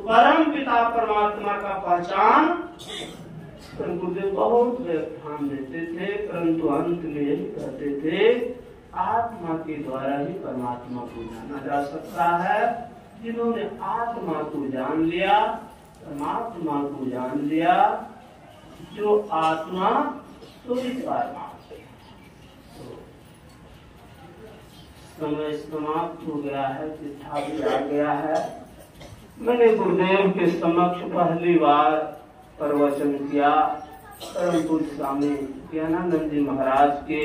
परम पिता परमात्मा का पहचान गुरुदेव बहुत व्याख्यान देते थे, परंतु अंत में यही कहते थे आत्मा के द्वारा ही परमात्मा को जाना जा सकता है। जिन्होंने आत्मा को जान लिया, परमात्मा को जान लिया, जो आत्मा तो इस परमात्मा। समय समाप्त हो गया है, चिट्ठा भी आ गया है। मैंने गुरुदेव के समक्ष पहली बार प्रवचन किया, परंतु स्वामी ज्ञानानंद जी महाराज के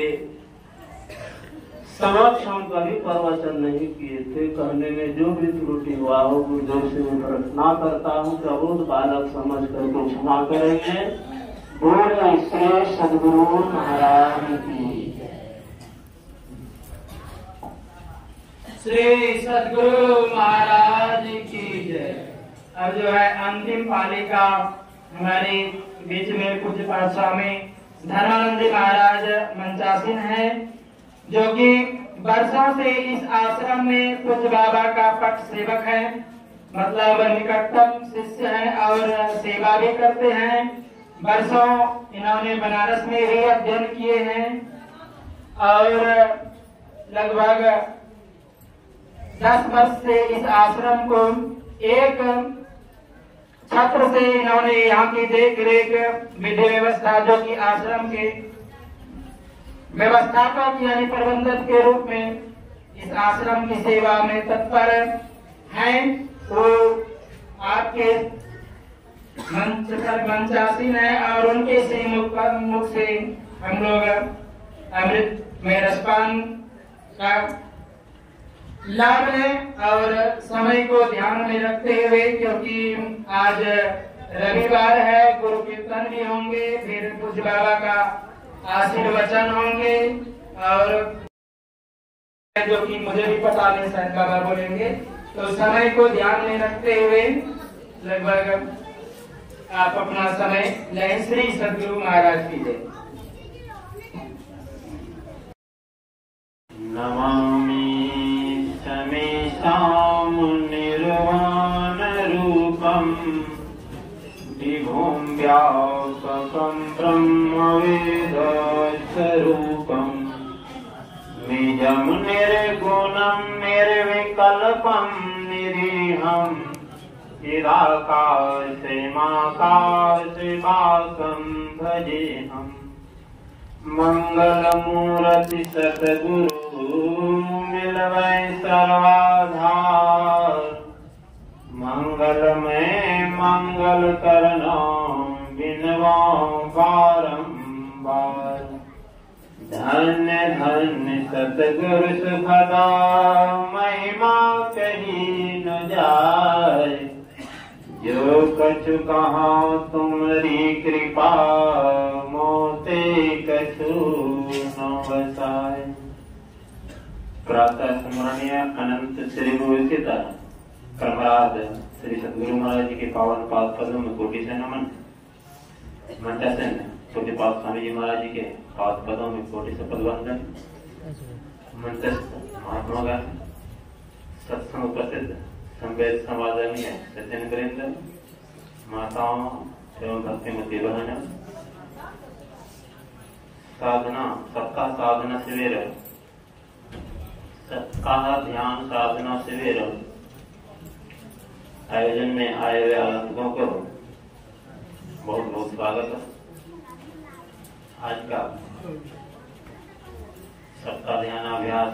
समक्ष हम कभी प्रवचन नहीं किए थे। कहने में जो भी त्रुटि हुआ हो गुरुदेव से मैं प्रार्थना करता हूँ कि अबोध बालक समझ करके क्षमा करेंगे। बोले श्री सद्गुरु महाराज की, श्री सद्गुरु महाराज की जय। अब जो है अंतिम पाली का हमारे बीच में पूज्य पाठ स्वामी धर्मानंद जी महाराज मंचासीन है, जो कि वर्षों से इस आश्रम में पूज्य बाबा का पट सेवक है, मतलब निकटतम शिष्य है और सेवा भी करते हैं। वर्षों इन्होंने बनारस में भी अध्ययन किए हैं और लगभग 10 वर्ष से इस आश्रम को एक छत्र से इन्होंने यहाँ की देख रेख विधि व्यवस्था, जो कि आश्रम के व्यवस्थापक यानी प्रबंधक के रूप में इस आश्रम की सेवा में तत्पर हैं, वो आपके मंच पर मंचासीन है और उनके से मुख से हम लोग अमृत में रसपान का लाभ है। और समय को ध्यान में रखते हुए, क्योंकि आज रविवार है, गुरु कीर्तन भी होंगे, फिर पूज्य बाबा का आशीर्वचन होंगे और जो कि मुझे भी पता नहीं शायद बाबा बोलेंगे, तो समय को ध्यान में रखते हुए लगभग आप अपना समय लें। श्री सद्गुरु महाराज की जय। नमामि समेषां निर्वाण रूपं विभुं व्यापकं ब्रह्मवेदस्वरूपं निजं निर्गुणं निर्विकल्पं निरीहं चिदाकाशमाकाशवाकं भजेऽहम्। मंगलमूर्ति सतगुरु मिलवै सर्वाधार, मंगलमय मंगल करना बिनवा बारंबार। धन्य धन्य सतगुरु सुखदा महिमा कही न जाय, जो कछु कहा तुम्हारी कृपा मोते कछु न बसाए। प्रातः स्मरणीय अनंत श्री भूषित क्रमराज श्री सद्गुरु महाराज जी के पावन पाद पदों में कोटि से नमन। मंचासन छोटे पाद स्वामी जी महाराज जी के पाद पदों में कोटि से पदवंदन। मंचस्थ महात्मा गांधी सत्संग प्रसिद्ध संवेद समादरणीय सज्जन वृंद, माताओं एवं भक्तिमती बहनों, साधना सबका साधना शिविर, सबका ध्यान साधना शिविर आयोजन में आए हुए आगंतुकों को बहुत बहुत स्वागत है। आज का सबका ध्यानाभ्यास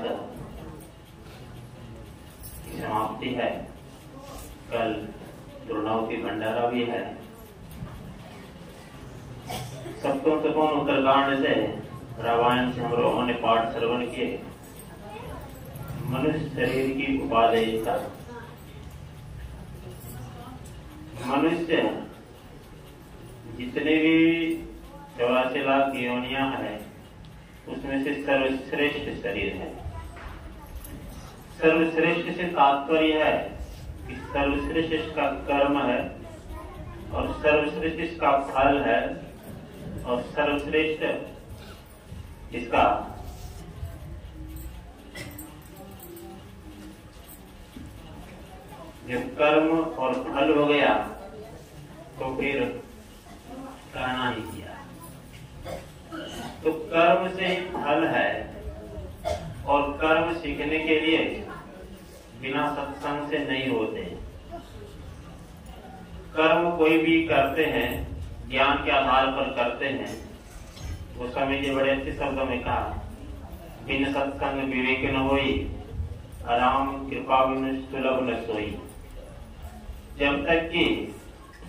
समाप्ति है। कल दुर्नावती भंडारा भी है। सप्तम उत्तरकांड से रामायण से हम लोगों ने पाठ श्रवण किए। मनुष्य शरीर की उपादेयता। मनुष्य जितने भी 84 लाख योनियां हैं, उसमें से सर्वश्रेष्ठ शरीर है। सर्वश्रेष्ठ से तात्पर्य है कि सर्वश्रेष्ठ इसका कर्म है और सर्वश्रेष्ठ इसका फल है और सर्वश्रेष्ठ इसका जब कर्म और फल हो गया तो फिर कहना ही किया। तो कर्म से ही फल है, और कर्म सीखने के लिए बिना सत्संग से नहीं होते। कर्म कोई भी करते हैं ज्ञान के आधार पर करते हैं। वो स्वामी जी बड़े अच्छे शब्दों में कहा, बिन सत्संग विवेक न होई, राम कृपा बिन सुलभ न सोई। जब तक कि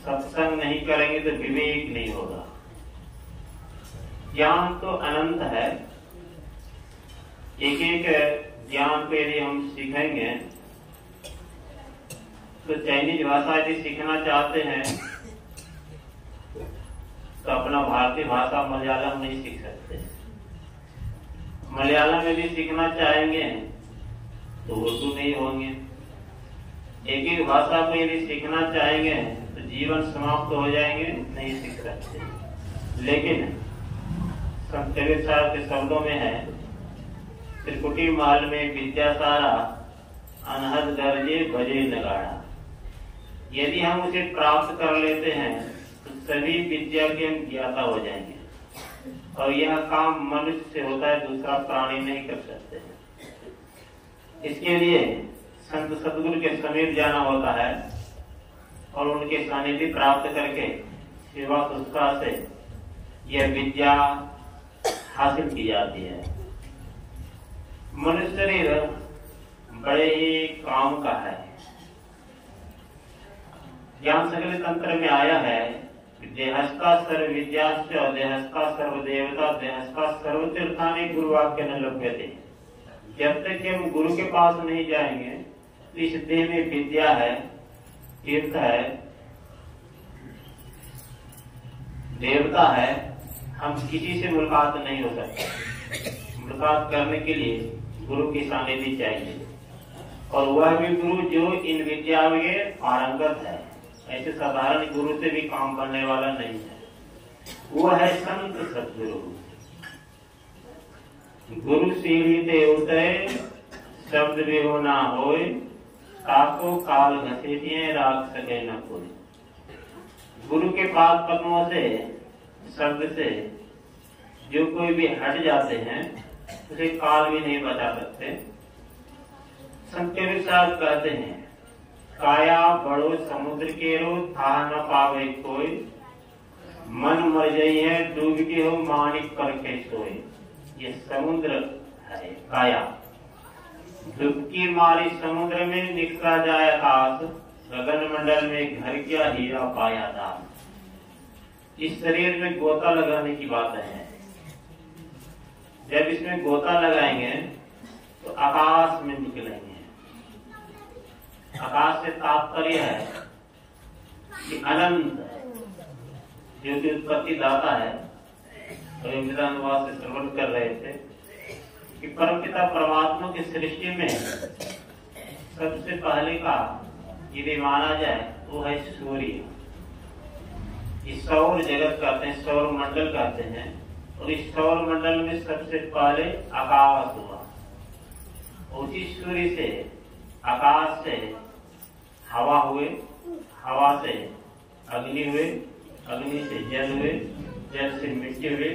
सत्संग नहीं करेंगे तो विवेक नहीं होगा। ज्ञान तो अनंत है, एक एक ज्ञान को यदि हम सीखेंगे तो चाइनीज भाषा यदि सीखना चाहते हैं तो अपना भारतीय भाषा मलयालम नहीं सीख सकते। मलयालम यदि सीखना चाहेंगे तो उर्दू नहीं होंगे। एक एक भाषा को यदि सीखना चाहेंगे तो जीवन समाप्त हो जाएंगे, नहीं सीख सकते। लेकिन संत कबीर साहब के शब्दों में है, त्रिकुटी महल में विद्या सारा, अनहद दर्जे बजे नगाड़ा। यदि हम उसे प्राप्त कर लेते हैं तो सभी विद्या के हम ज्ञाता हो जाएंगे, और यह काम मनुष्य से होता है, दूसरा प्राणी नहीं कर सकते। इसके लिए संत सतगुरु के समीप जाना होता है और उनके सानिध्य प्राप्त करके सेवा संस्था से यह विद्या हासिल की जाती है। मनुष्य शरीर बड़े ही काम का है। ज्ञान सकल तंत्र में आया है, देहस्था सर्व विद्याश्च देहस्था सर्व देवता देहस्था सर्व तीर्थानि गुरु वाक्य न लभ्यते। जब तक कि हम गुरु के पास नहीं जाएंगे तो इस देह में विद्या है, तीर्थ है, देवता है, हम किसी से मुलाकात नहीं हो सकते। मुलाकात करने के लिए गुरु की सानिध्य चाहिए, और वह भी गुरु जो इन विद्या में पारंगत है। ऐसे साधारण गुरु से भी काम करने वाला नहीं है, वो है संत सतगुरु। गुरु सीढ़ी उतरे शब्द भी हो ना होए, काको काल घसीटिए राख सके न कोई। गुरु के पाद पद्मों से, शब्द से जो कोई भी हट जाते हैं उसे काल भी नहीं बचा सकते। संत कबीर साहब कहते हैं, काया बड़ो समुद्र के रो था न पावे कोई, मन मर जाई है डूब के हो मानिक करके सोए। ये समुद्र है काया, डुबकी मारी समुद्र में निकला जाए आकाश, गगन मंडल में घर क्या हीरा पाया दास। इस शरीर में गोता लगाने की बात है। जब इसमें गोता लगाएंगे तो आकाश में निकलेंगे। आकाश से तात्पर्य है कि अनंत है, जो कि उत्पत्ति दाता है। तो अनुवाद से श्रवण कर रहे थे कि परमपिता परमात्मा की सृष्टि में सबसे पहले का यदि माना जाए वो है सूर्य। इस सौर जगत कहते हैं, सौर मंडल कहते हैं, और इस सौर मंडल में सबसे पहले आकाश हुआ। उसी सूर्य से, आकाश से हवा हुए, हवा से अग्नि हुए, अग्नि से जल हुए, जल से मिट्टी हुए,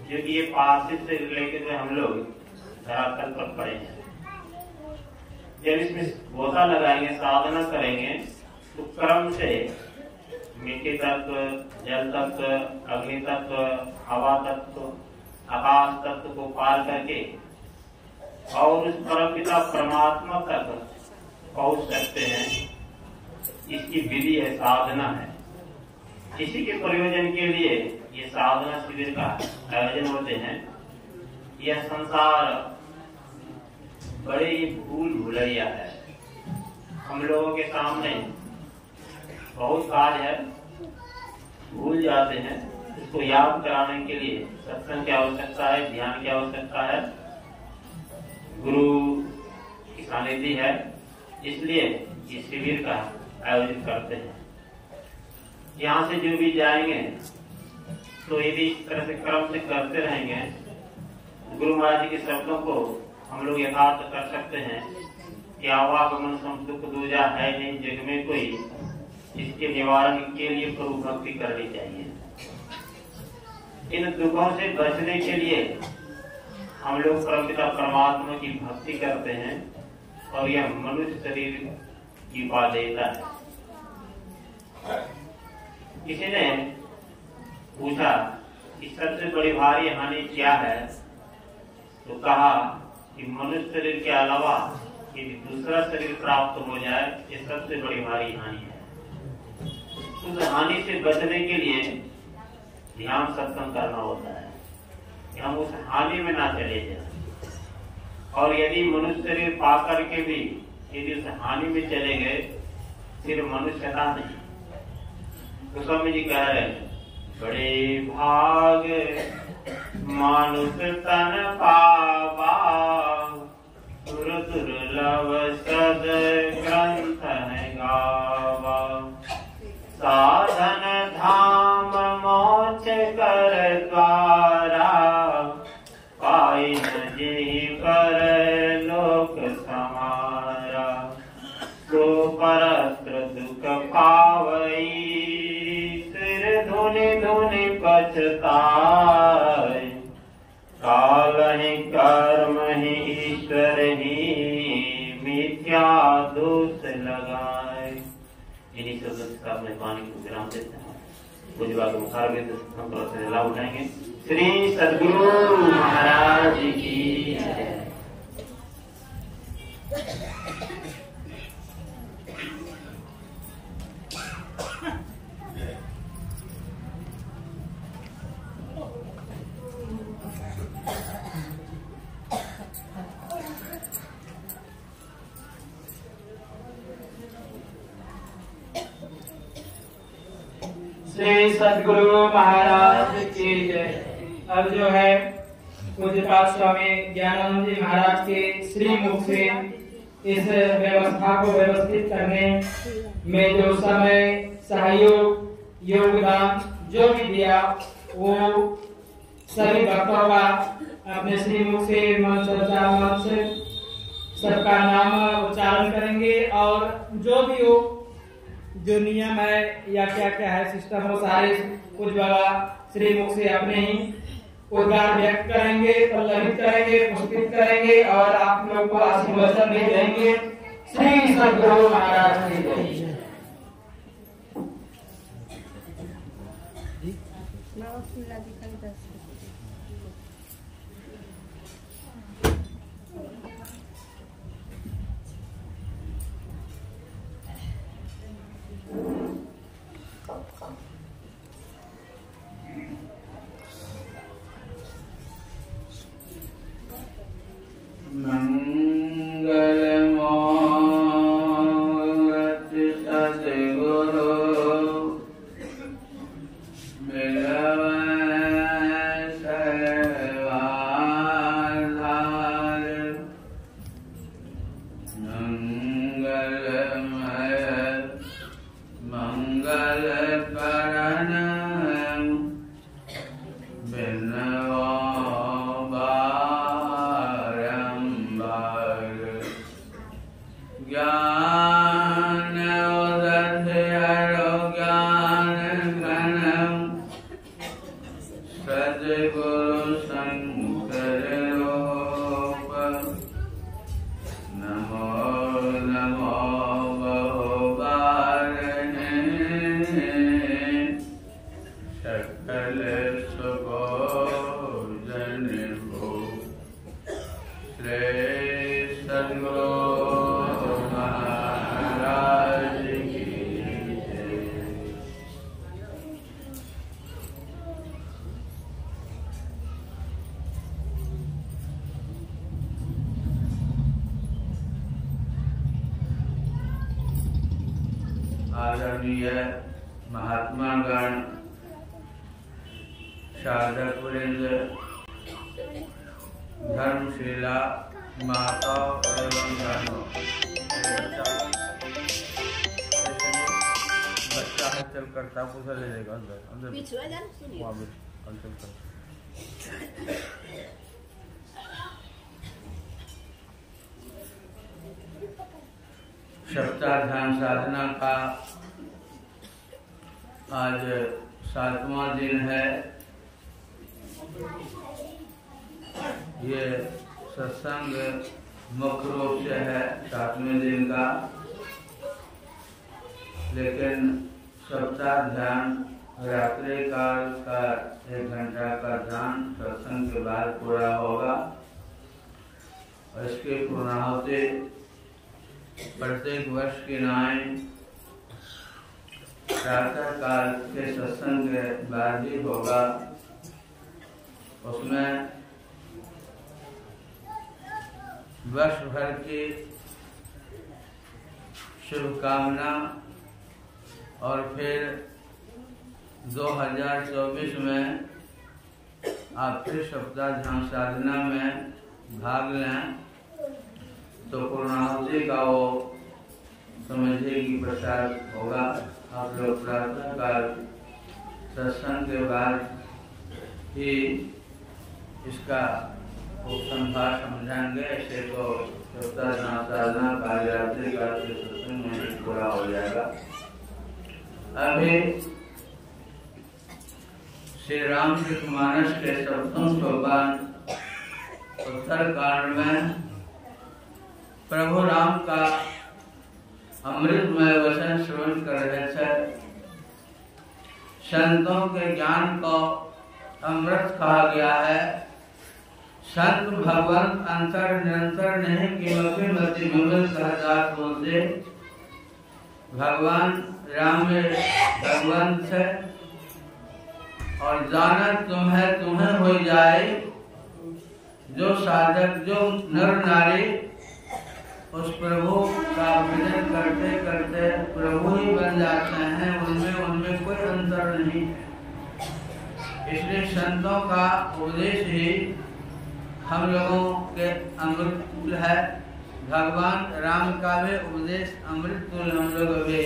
जो कि ये पार्थिव से लेकर के हम लोग धरातल पर पड़े हैं। जब इसमें गोता लगाएंगे, साधना करेंगे, तो क्रम से मिट्टी तत्व, जल तत्व, अग्नि तत्व, हवा तत्व, आकाश तत्व को पार करके और उस परमपिता परमात्मा तक पहुंच सकते हैं। इसकी विधि है, साधना है। इसी के प्रयोजन के लिए ये साधना शिविर का आयोजन होते हैं। यह संसार बड़े ही भूल भुलैया है। हम लोगों के सामने बहुत कार्य है, भूल जाते हैं। इसको याद कराने के लिए सत्संग की आवश्यकता है, ध्यान की आवश्यकता है, गुरु की सानिध्य है। इसलिए इस शिविर का आयोजित करते हैं। यहाँ से जो भी जाएंगे तो यदि इस तरह से क्रम से करते रहेंगे, गुरु महाराज जी के शब्दों को हम लोग यथार्थ कर सकते हैं कि आवागमन सम दुख दूजा है नहीं जग में कोई, इसके निवारण के लिए प्रभु भक्ति करनी चाहिए। इन दुखों से बचने के लिए हम लोग परमपिता परमात्मा की भक्ति करते हैं और यह मनुष्य शरीर की पा देता है। किसी ने पूछा कि सबसे बड़ी भारी हानि क्या है, तो कहा कि मनुष्य शरीर के अलावा यदि दूसरा शरीर प्राप्त हो जाए ये सबसे बड़ी भारी हानि है। उस हानि से बचने के लिए ध्यान सत्संग करना होता है कि हम उस हानि में ना चले जाए। और यदि मनुष्य शरीर पा करके भी यदि उस हानि में चले गए सिर्फ मनुष्यता नहीं। तो स्वामी जी कह रहे हैं बड़े भाग मानुष तन पावा, दुर्लभ सद ग्रंथ है गावा, साधन धाम मोक्ष कर द्वारा, पाई न जेहि पर लोक समारा, सो परस्त्र दुख पावई, सिर धुनि धुनि पछताय, काल ही कर्म ही ईश्वर ही, मिथ्या दोष लगाए। इन्हीं शब्द का अपने वाणी को विराम देते हैं। कुछ बात मुखार से लाभ उठाएंगे। श्री सद्गुरु महाराज की जय। श्री सद्गुरु महाराज की जय। अब जो है पूज्यपाद स्वामी ज्ञानानंद जी महाराज के श्री मुख से इस व्यवस्था को व्यवस्थित करने में जो समय सहयोग योगदान जो भी दिया वो सभी भक्तों का अपने श्री मुख से मंच सबका नाम उच्चारण करेंगे और जो भी हो जो नियम है या क्या क्या है सिस्टम हो सारे कुछ बाबा श्री मुख से अपने ही उद्गार व्यक्त करेंगे, पल्लवित करेंगे, पुष्पित करेंगे और आप लोग को आशीर्वाद भी देंगे। श्री सद्गुरु महाराज की जय। आदरणीय महात्मा गण, साधक वृंद, धर्मशिला माता एवं बहनों, बच्चा है चल करता पूछा ले लेगा अंदर अंदर वहाँ भी अंदर कर। सप्ताह ध्यान साधना का आज 7वां दिन है। ये सत्संग मुख्य रूप से है 7वें दिन का, लेकिन सप्ताह ध्यान रात्रि काल का 1 घंटा का ध्यान सत्संग के बाद पूरा होगा। और इसके पूर्णाहुति प्रत्येक वर्ष की नाई प्रातः काल के सत्संग के बाद ही होगा। उसमें वर्ष भर की शुभकामना और फिर 2024 में आप फिर सप्ताह ध्यान साधना में भाग लें तो पूर्णाहुति का वो समझिए कि प्रसाद होगा। आप लोग प्रातः काल सत्संग के बाद ही इसका उपसंहार समझेंगे। ऐसे तो सप्ताह ध्यान साधना कार्यरात्रि काल के सत्संग में पूरा हो जाएगा। अभी श्री रामचरितमानस के 7वें सोपान उत्तर कांड में प्रभु राम का अमृतमय वचन श्रवण कर रहे थे। संतों के ज्ञान को अमृत कहा गया है। संत भगवंत अंतर निरंतर नहीं किमपि मति विमल कहदात बोलते। भगवान राम में भगवंत है और जानत तुम्हें हो जाए। जो साधक, जो नर नारी उस प्रभु का भजन करते करते प्रभु ही बन जाते हैं, उनमें कोई अंतर नहीं है। इसलिए संतों का उपदेश ही हम लोगों के अमृत है। भगवान राम का भी उपदेश अमृत तुल्य हम लोग अभी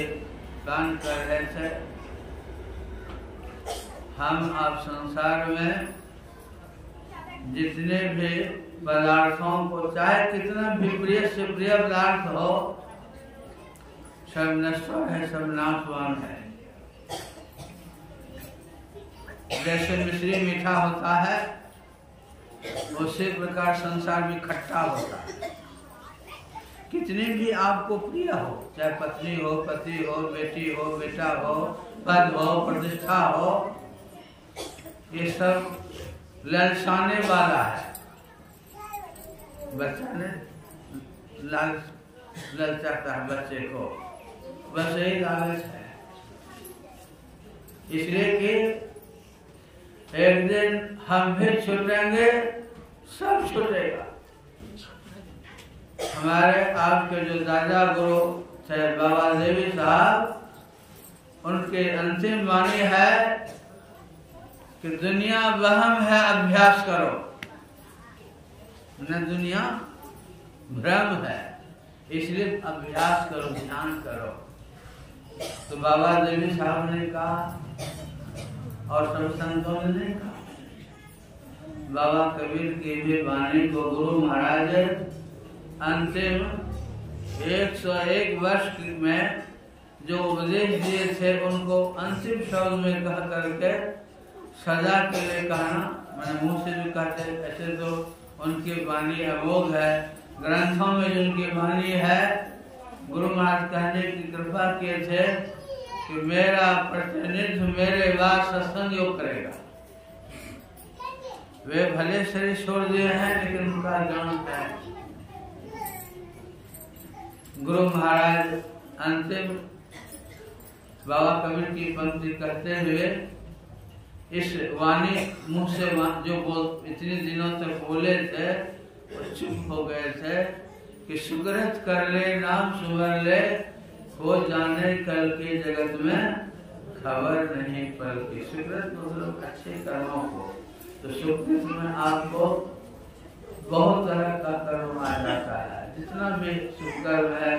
गान कर रहे थे। हम आप संसार में जितने भी पदार्थों को, चाहे कितना भी प्रिय से प्रिय पदार्थ हो, सब नश्वर है, सब नाशवान है। जैसे मिश्री मीठा होता है उसी प्रकार संसार भी खट्टा होता है। कितनी भी आपको प्रिय हो, चाहे पत्नी हो, पति हो, बेटी हो, बेटा हो, पद हो, प्रतिष्ठा हो, ये सब ललचाने वाला है। बच्चा ने ललचाता है बच्चे को, बस यही लालच है। इसलिए कि एक दिन हम भी छूटेंगे, सब छूटेगा। हमारे आपके जो दादा गुरु थे बाबा देवी साहब, उनके अंतिम वाणी है कि दुनिया वहम है, अभ्यास करो। न दुनिया भ्रम है, इसलिए अभ्यास करो, ध्यान करो। तो बाबा देवी साहब ने कहा और सब संतों ने नहीं कहा। बाबा कबीर की भी वाणी को गुरु महाराज अंतिम 101 वर्ष में जो उपदेश दिए थे उनको अंतिम शब्द में कह करके सजा के लिए कहना, मैंने मुंह से भी कहते। ऐसे तो उनकी वाणी अमोघ है, ग्रंथों में जिनकी वाणी है। गुरु महाराज कहने की कृपा किए थे कि मेरा प्रतिनिधि मेरे बाद सत्संग योग करेगा। वे भले शरीर छोड़ दिए हैं लेकिन उनका ज्ञान है। गुरु महाराज अंतिम बाबा कबीर की पंक्ति कहते हुए इस वाणी मुंह से जो इतने दिनों तक बोले थे वो चुप हो गए थे कि सुकृत कर ले, नाम सुमर ले, हो जाने कल के जगत में खबर नहीं पल की। सुकृत मतलब अच्छे कर्मों को। तो सुकृत में आपको बहुत तरह का कर्म आ जाता है। जितना भी सुकर्म है,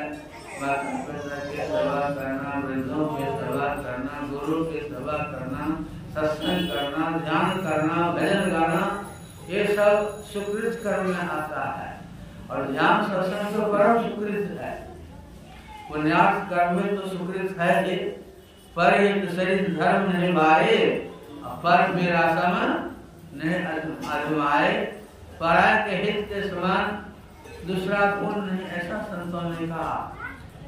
माता पिता की सेवा करना, वृद्धों की सेवा करना, गुरु की सेवा करना, सत्संग करना, ध्यान करना, भजन गाना, ये सब सुकृत कर्म में आता है। और ध्यान सत्संग तो परम सुकृत है। पुण्यार्थ कर्म में तो सुकृत है ही, पर एक शरीर धर्म नहीं भाए, पर विरासम नहीं अजमाए, पराय के हित के समान दूसरा गुण नहीं, ऐसा संतों ने कहा।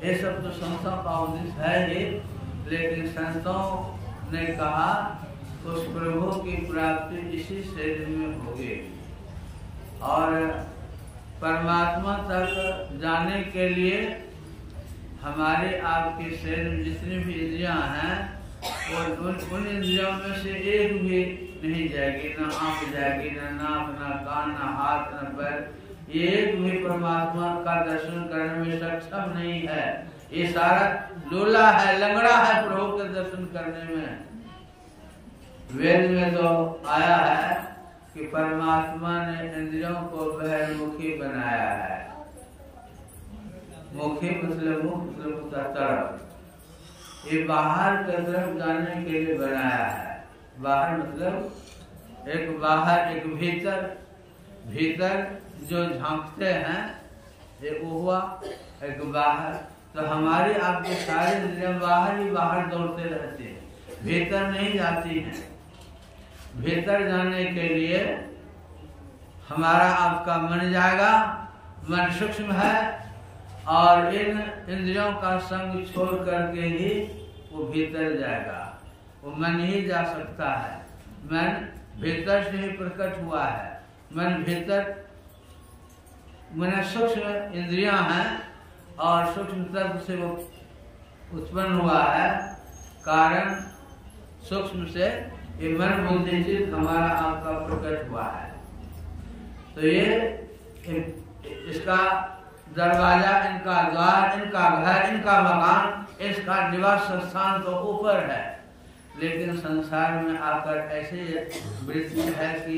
ये सब तो संतों का उद्देश्य है ही, लेकिन संतों ने कहा उस प्रभु की प्राप्ति इसी शरीर में होगी। और परमात्मा तक जाने के लिए हमारे आपके शरीर में जितनी भी इंद्रियां हैं, और उन इंद्रियों में से एक भी नहीं जाएगी, ना आंख जाएगी, ना नाक, ना कान, ना हाथ, ना पैर, एक भी परमात्मा का दर्शन करने में सक्षम नहीं है। ये सारा लोला है, लंगड़ा है प्रभु के दर्शन करने में। वेद में तो आया है कि परमात्मा ने इंद्रियों को बहिर्मुखी बनाया है। मुखी मतलब मुख मतलब तरफ, ये बाहर की तरफ जाने के लिए बनाया है। बाहर मतलब एक बाहर एक भीतर, भीतर जो झांकते हैं एक हुआ, एक बाहर। तो हमारी आपके सारे इंद्रियां बाहर ही बाहर दौड़ते रहते हैं, भीतर नहीं जाती हैं। भीतर जाने के लिए हमारा आपका मन जाएगा, मन सूक्ष्म है, और इन इंद्रियों का संग छोड़ करके ही वो भीतर जाएगा। वो मन ही जा सकता है, मन भीतर से ही प्रकट हुआ है। मन भीतर मन सूक्ष्म इंद्रियां हैं, और सूक्ष्म तत्व से वो उत्पन्न हुआ है। कारण सूक्ष्म से ये मन बुद्धि चित्त हमारा आपका प्रकट हुआ है। तो ये इसका दरवाजा, इनका द्वार, इनका घर, इनका मकान, इसका निवास स्थान तो ऊपर है, लेकिन संसार में आकर ऐसे वृत्ति है कि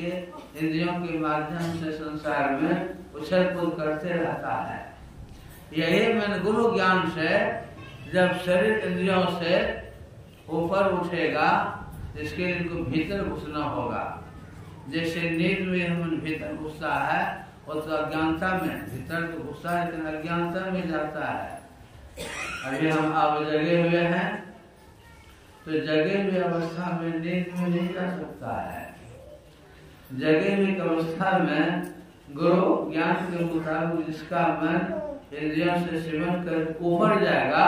इंद्रियों के माध्यम से संसार में उछल कूद करते रहता है। यही मन गुरु ज्ञान से जब शरीर इंद्रियों से ऊपर उठेगा, इसके लिए इनको भीतर घुसना होगा। जैसे नींद में हम भीतर घुसता है, और तो अज्ञानता में भीतर तो घुसता है, लेकिन अज्ञानता में जाता है। अभी हम अब जगे हुए हैं, तो जगे हुए अवस्था में नींद में नहीं जा सकता है। जगे हुई अवस्था में गुरु ज्ञान के मुताबिक जिसका मन इंद्रियों से सिमट कर ऊपर जाएगा,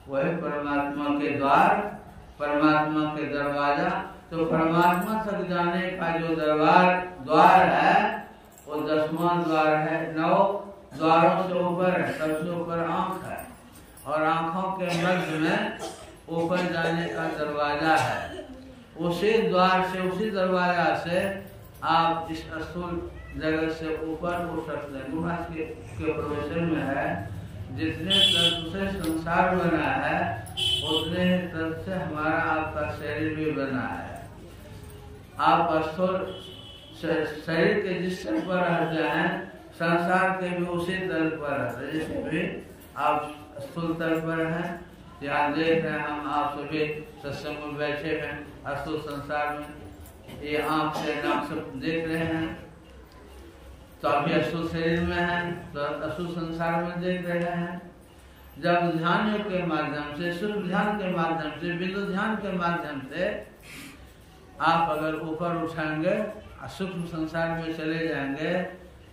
वह परमात्मा के द्वार, परमात्मा के दरवाजा। तो परमात्मा तक जाने का जो द्वार है, वो 10वां द्वार है। 9 द्वारों से ऊपर है, सबसे ऊपर आंख है, और आंखों के मध्य में ऊपर जाने का दरवाजा है। उसी द्वार से, उसी दरवाजा से आप इस स्थूल जगत से ऊपर उठ सकते हैं। गुहा के प्रवेशन में है, जितने तत्व से संसार बना है, उतने तत्व से हमारा आपका शरीर भी बना है। आप स्थूल शरीर के जिस स्तर पर रहते हैं, संसार के भी उसी तल पर रहते हैं। जैसे भी आप स्थूल तल पर हैं, यहाँ देख रहे हैं हम, आप सभी सत्संग में बैठे हैं स्थूल संसार में, ये आंख से नाक से देख रहे हैं, तो अभी अशुद्ध शरीर में है, तो अशुद्ध संसार में देख रहे हैं। जब ध्यान के माध्यम से, सूक्ष्म ध्यान के माध्यम से, बिंदु ध्यान के माध्यम से आप अगर ऊपर उठाएंगे, सूक्ष्म संसार में चले जाएंगे,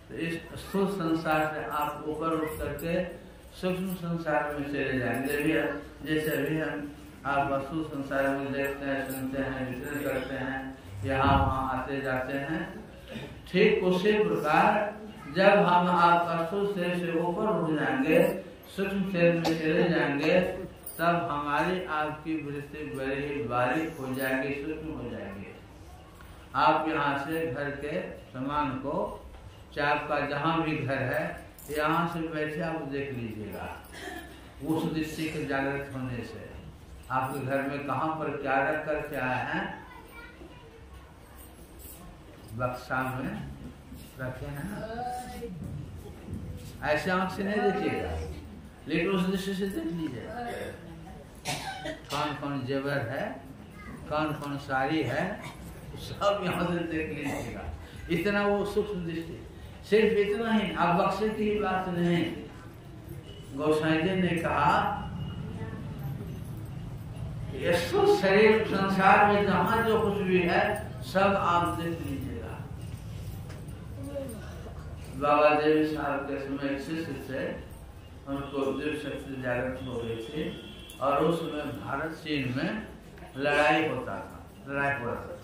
तो इस स्थूल संसार से आप ऊपर उठ करके सूक्ष्म संसार में चले जाएंगे। जैसे अभी हम आप वस्तु संसार में देखते हैं, सुनते हैं, विचरण करते हैं, यहाँ वहाँ आते जाते हैं, ठीक उसी प्रकार जब हम आप वस्तु से ऊपर उठ जाएंगे, सूक्ष्म शरीर में चले जाएंगे, तब हमारी आपकी वृत्ति बड़ी बारीक हो जाएगी, सूक्ष्म हो जाएगी। आप यहाँ से घर के सामान को, चाहे आपका जहाँ भी घर है, यहाँ से बैठे आप देख लीजिएगा। उस दृष्टि के जागृत होने से आपके घर में कहाँ पर क्या रख कर के आए हैं, बक्सा में रखे हैं, ऐसे आंख से नहीं देखिएगा, लेकिन उस दृष्टि से देख लीजिएगा। कौन कौन जेवर है, कौन कौन साड़ी है, सब यहाँ से देख लीजिएगा। इतना वो सूक्ष्म दृष्टि, सिर्फ इतना ही, आप बक्से की बात नहीं, गोसाई जी ने कहा इसको शरीर संसार में जहां जो कुछ भी है सब आप देख लीजिएगा। बाबा देवी साहब के समय एक शिष्य थे, उनको दिव्य शक्ति जागृत हो गई थी और उसमें भारत चीन में लड़ाई होता था, लड़ाई हो रहा था।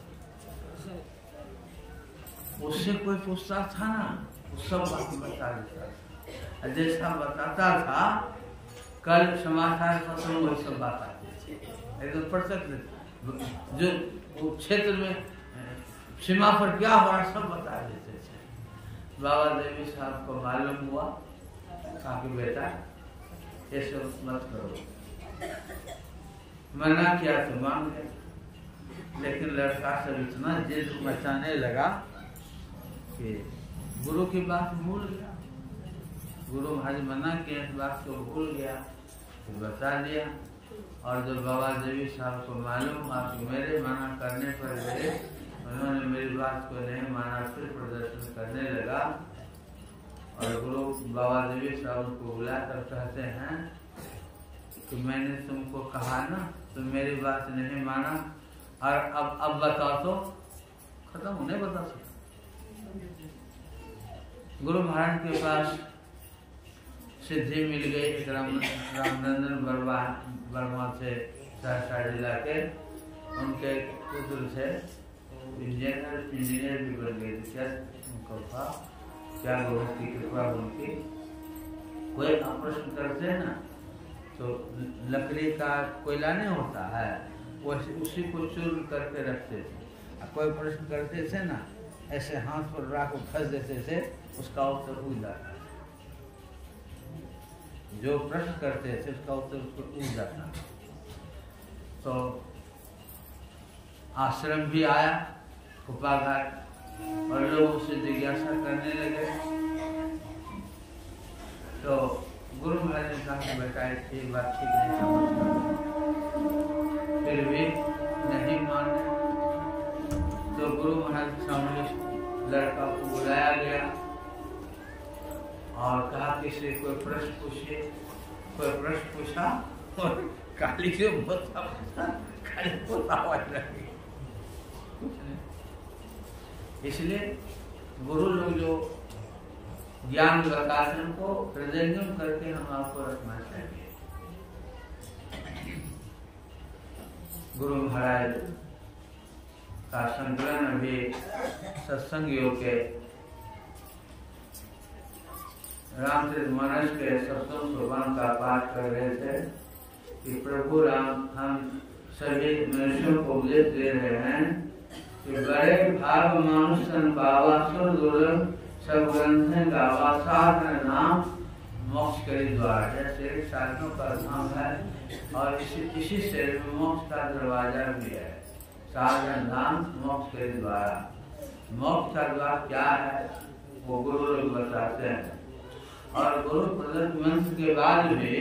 उससे कोई पूछता था ना, वो सब बात बता देता था। जैसा बताता था कल समाचार पत्र में वही सब बात आती थी, एकदम प्रत्यक्ष जो वो क्षेत्र में सीमा पर क्या हो रहा सब बता देते थे। बाबा देवी साहब को मालूम हुआ, कहा कि बेटा ऐसे मत करो, मना किया तो मान गए, लेकिन लड़का सब इतना जिद मचाने लगा कि गुरु की बात भूल गया। गुरु महाराज मना किया, इस बात को भूल गया, तो बता दिया। और जब बाबा देवी साहब को मालूम हुआ कि मेरे मना करने पर गए, उन्होंने मेरी बात को नहीं माना, फिर प्रदर्शन करने लगा। और गुरु बाबा देवी साहब को बुलाकर कहते हैं कि मैंने तुमको कहा ना, तुम मेरी बात नहीं माना, और अब बताओ तो खत्म होने बता सकते। गुरु महाराज के पास सिद्धि मिल गई। एक रामनंदन वर्मा थे सहरसा जिला के, उनके पुत्र थे, इंजीनियर भी बन गए थे। क्या उनको था, क्या गुरु की कृपा उनकी। कोई ऑपरेशन करते हैं ना तो लकड़ी का कोयला नहीं होता है, वैसे उसी को चूर्ण करके रखते थे। कोई ऑपरेशन करते थे ना, ऐसे हाथ पर राख को फंस देते थे, उसका उत्तर उड़ जाता। जो प्रश्न करते थे उसका उत्तर उसको उड़ जाता। तो आश्रम भी आया कुपाघाट, और लोग उससे जिज्ञासा करने लगे। तो गुरु महाराज ने कहा कि बेटा ये बात ठीक नहीं समझ, फिर भी नहीं माने। तो गुरु महाराज के सामने लड़का को बुलाया गया और कहा कि से कोई प्रश्न पूछिए। कोई प्रश्न पूछा और काली से आवाज लगी, कुछ नहीं। इसलिए गुरु लोग जो ज्ञान बताते हैं उनको हृदयंगम करके हम आपको रखना चाहिए। गुरु महाराज का संकलन अभी सत्संग योग के रामचरितमानस के सप्तम सोपान का पाठ कर रहे थे कि प्रभु राम हम सभी मनुष्यों को उपदेश दे रहे हैं कि बड़े भाग मानुष सन पावा सुर दुर्लभ सब ग्रंथ गावा साधन नाम मोक्ष के द्वार है। शरीर साधनों का धाम है और इसी शरीर में मोक्ष का दरवाजा भी है। साधन नाम मोक्ष के द्वारा। मोक्ष का द्वार क्या है वो गुरु लोग बताते हैं। और गुरु प्रदत्त मंत्र के बाद भी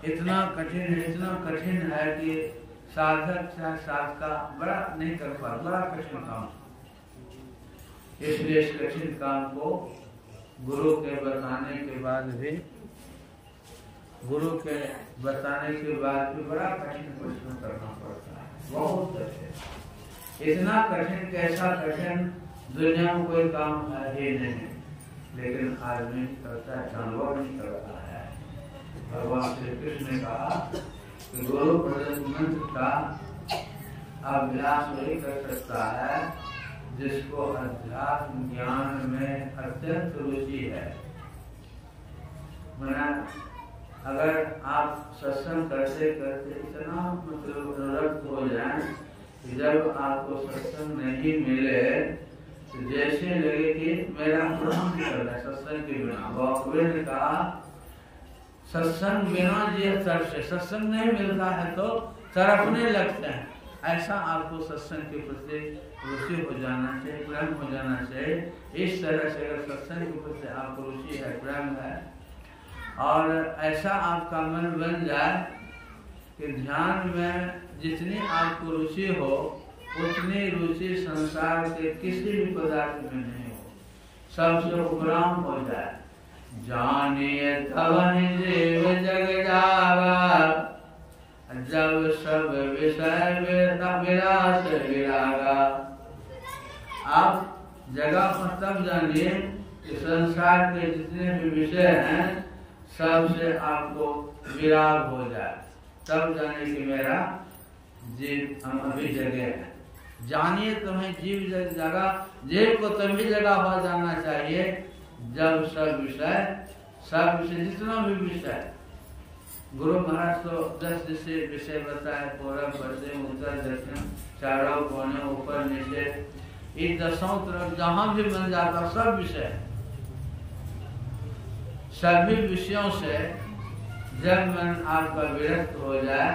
इतना कठिन है कि साधक चाहे साधका बड़ा नहीं कर पाता, बड़ा कठिन काम। इसलिए इस कठिन काम को गुरु के बताने के बाद भी बड़ा कठिन परिश्रम करना पड़ता है, बहुत कठिन। इतना कठिन, कैसा कठिन दुनिया में कोई काम है ही नहीं, लेकिन आदमी करता है, जानवर नहीं करता है। भगवान श्री कृष्ण ने कहा कि गुरु प्रदत्त मंत्र का अभ्यास वही कर सकता है जिसको अध्यात्म ज्ञान में अत्यंत रुचि है। मना अगर आप सत्संग करते करते इतना मतलब रक्त हो जाए कि जब आपको सत्संग नहीं मिले तो जैसे लगे कि मेरा प्राण निकल रहा है सत्संग के बिना। बाबा ने कहा सत्संग बिना ये तरस, सत्संग नहीं मिलता है तो तड़पने लगते हैं। ऐसा आपको सत्संग के प्रति रुचि हो जाना चाहिए, प्रेम हो जाना चाहिए। इस तरह से अगर सत्संग के प्रति आपको रुचि है, प्रेम है, और ऐसा आपका मन बन जाए कि ध्यान में जितनी आपको रुचि हो उतनी रुचि संसार के किसी भी पदार्थ में नहीं हो, सबसे उपराम हो जाए। जानिए तवन जीव जग जागा, जब सब विषय विलास विरागा। आप जगह पर तब जानिए कि संसार के जितने भी विषय हैं सबसे आपको विराग हो जाए, तब जाने कि मेरा जीव हम अभी जगे हैं। जानिए तुम्हें जीव जगह, जीव को तभी जगा हुआ जाना चाहिए जब सब विषय जितना भी विषय, गुरु महाराज तो 10 विषय बताए, पूर्व पश्चिम उत्तर दक्षिण चारों कोने ऊपर नीचे, इन 10 तरफ जहां भी बन जाता सब विषय, सभी विषयों से जब मन आपका विरक्त हो जाए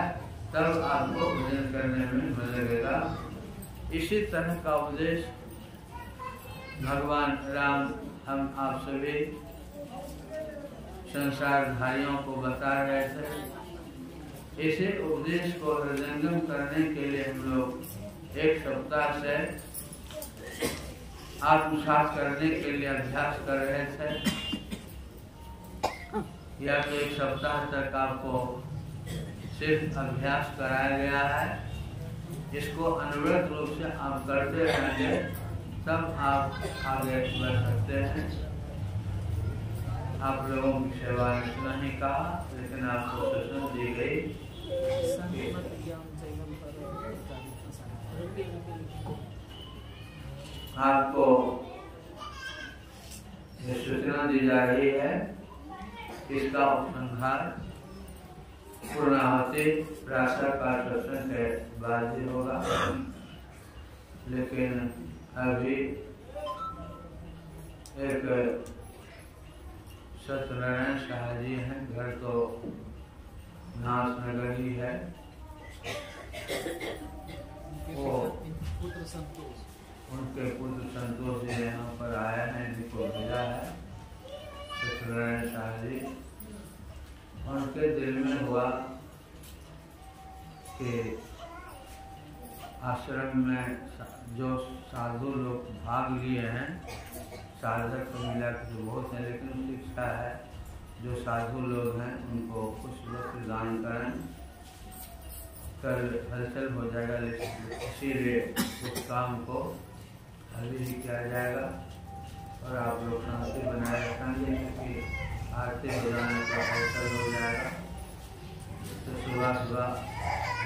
तब आपको भजन करने में मन लगेगा। इसी तरह का उपदेश भगवान राम हम आप सभी संसारधारियों को बता रहे थे। इसी उपदेश को हृदयंगम करने के लिए हम लोग 1 सप्ताह से आत्मसात करने के लिए अभ्यास कर रहे थे। या तो 1 सप्ताह तक आपको सिर्फ अभ्यास कराया गया है, इसको अनवरत रूप से आप करते रहेंगे तब आप आगे बढ़ सकते हैं। आप लोगों की सेवा में इतना ही कहा, लेकिन आपको सूचना दी गई, आपको ये सूचना दी जा रही है, इसका उपसंहार पूर्णाहुति प्रातः काल सत्संग के बाद ही होगा। लेकिन अभी एक सत्यनारायण शाह जी हैं, घर तो नाश नगर ही है, वो उनके पुत्र संतोष जी यहाँ पर आए हैं, जिनको भेजा है सत्यनारायण शाह जी। उनके दिल में हुआ कि आश्रम में जो साधु लोग भाग लिए हैं, साधक को मिला के बहुत है, लेकिन उनकी इच्छा है जो साधु लोग हैं उनको कुछ वक्त दान करें, कल हलचल हो जाएगा, लेकिन इसीलिए उस काम को अभी ही किया जाएगा। और आप लोग शांति बनाए रखेंगे क्योंकि आरती हो जाने का हलचल हो जाएगा। तो सुबह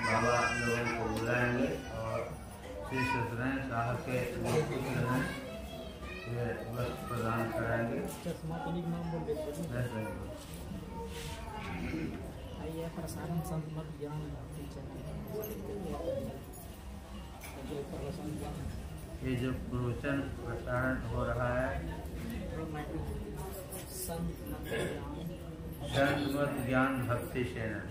बाबा लोगों को बुलाएंगे और श्री सत्यनारायण साहब के पुत्र हैं ये वस्त्र प्रदान कराएंगे। ये जो प्रवचन प्रसारण हो रहा है संत मत ज्ञान भक्ति चैनल,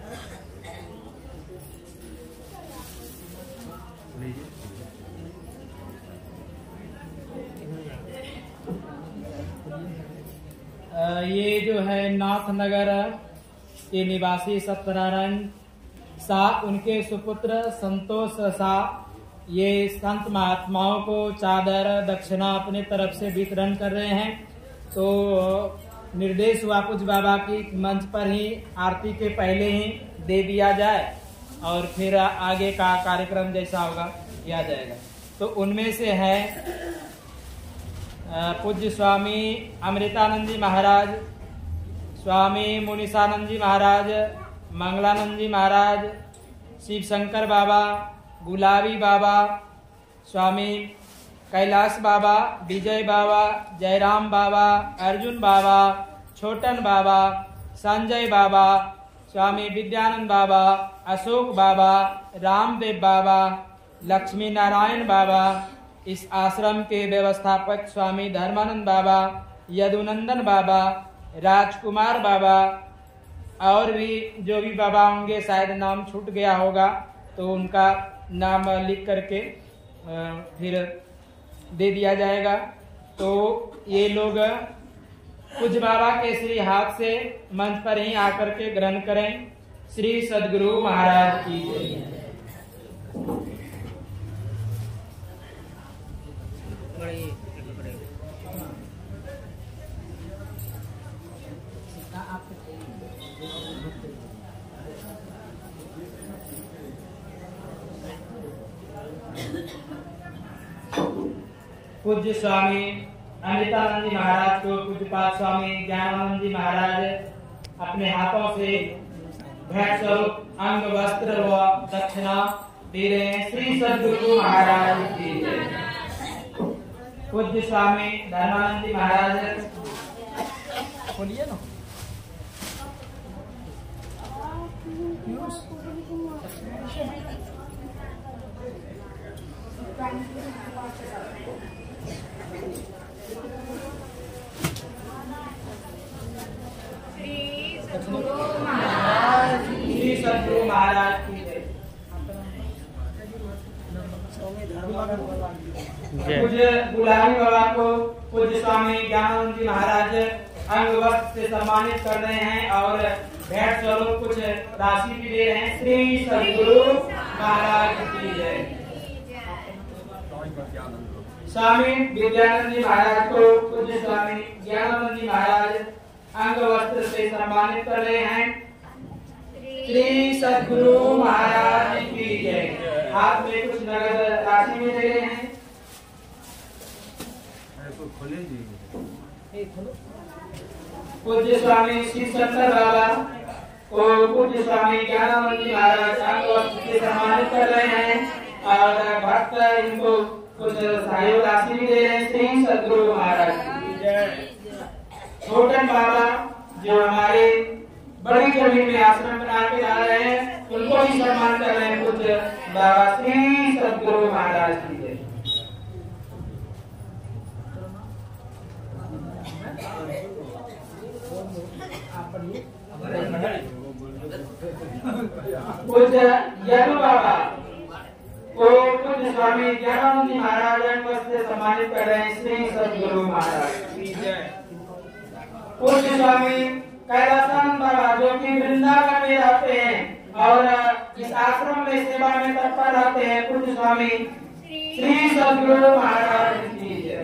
ये जो है नाथनगर के निवासी सत्यनारायण शाह, उनके सुपुत्र संतोष शाह, ये संत महात्माओं को चादर दक्षिणा अपने तरफ से वितरण कर रहे हैं। तो निर्देश हुआ कुछ बाबा की मंच पर ही आरती के पहले ही दे दिया जाए और फिर आगे का कार्यक्रम जैसा होगा किया जाएगा। तो उनमें से है पूज्य स्वामी अमृतानंद जी महाराज, स्वामी मुनीसानंद जी महाराज, मंगलानंद जी महाराज, शिव शंकर बाबा, गुलाबी बाबा, स्वामी कैलाश बाबा, विजय बाबा, जयराम बाबा, अर्जुन बाबा, छोटन बाबा, संजय बाबा, स्वामी विद्यानंद बाबा, अशोक बाबा, रामदेव बाबा, लक्ष्मी नारायण बाबा, इस आश्रम के व्यवस्थापक स्वामी धर्मानंद बाबा, यदुनंदन बाबा, राजकुमार बाबा, और भी जो भी बाबा होंगे, शायद नाम छूट गया होगा तो उनका नाम लिख करके फिर दे दिया जाएगा। तो ये लोग कुछ बाबा के श्री हाथ से मंच पर ही आकर के ग्रहण करें। श्री सद्गुरु महाराज की जय। पूज्य स्वामी अमृतानंद जी महाराज को पूज्यपाद स्वामी ज्ञानानंद जी महाराज अपने हाथों से भेंट स्वरूप अंग वस्त्र व दक्षिणा दे रहे हैं। श्री सद्गुरु महाराज की जय। पूज्य स्वामी धर्मानंद जी महाराज बोलिए ना। श्री सद्गुरु महाराज की जय। पूज्य गुलामी बाबा को पूज्य स्वामी ज्ञानानंद जी महाराज अंग वस्त्र से सम्मानित कर रहे हैं और भेंट स्वरूप कुछ राशि भी दे रहे हैं। श्री सद्गुरु महाराज की जय। स्वामी विद्यानंद जी महाराज को पूज्य स्वामी ज्ञानानंद जी महाराज अंग वस्त्र से सम्मानित कर रहे हैं। श्री सद्गुरु महाराज की जय। हाथ में कुछ नगद राशि भी दे रहे हैं। पूज्य स्वामी श्री शंकर बाबा को पूज्य स्वामी ज्ञानानंद जी महाराज अंग वस्त्र से सम्मानित कर रहे हैं और भक्त इनको कुछ सहयोग राशि भी दे रहे हैं। श्री सद्गुरु महाराज की जय। छोटन बाबा जो हमारे बड़ी जमीन में आश्रम बना के ला रहे हैं उनको भी सम्मान कर रहे हैं। पूज्य बाबा श्री सद्गुरु महाराज की जय। पूज्य यदु बाबा को पूज्य स्वामी ज्ञानानंद जी महाराज से सम्मानित कर रहे हैं। श्री सद्गुरु महाराज की जय। पूज्य स्वामी कैलासानंद बाबा जो कि वृंदावन में रहते हैं और इस आश्रम में सेवा में तत्पर रहते हैं। पूज्य स्वामी श्री सद्गुरु महाराज की जय।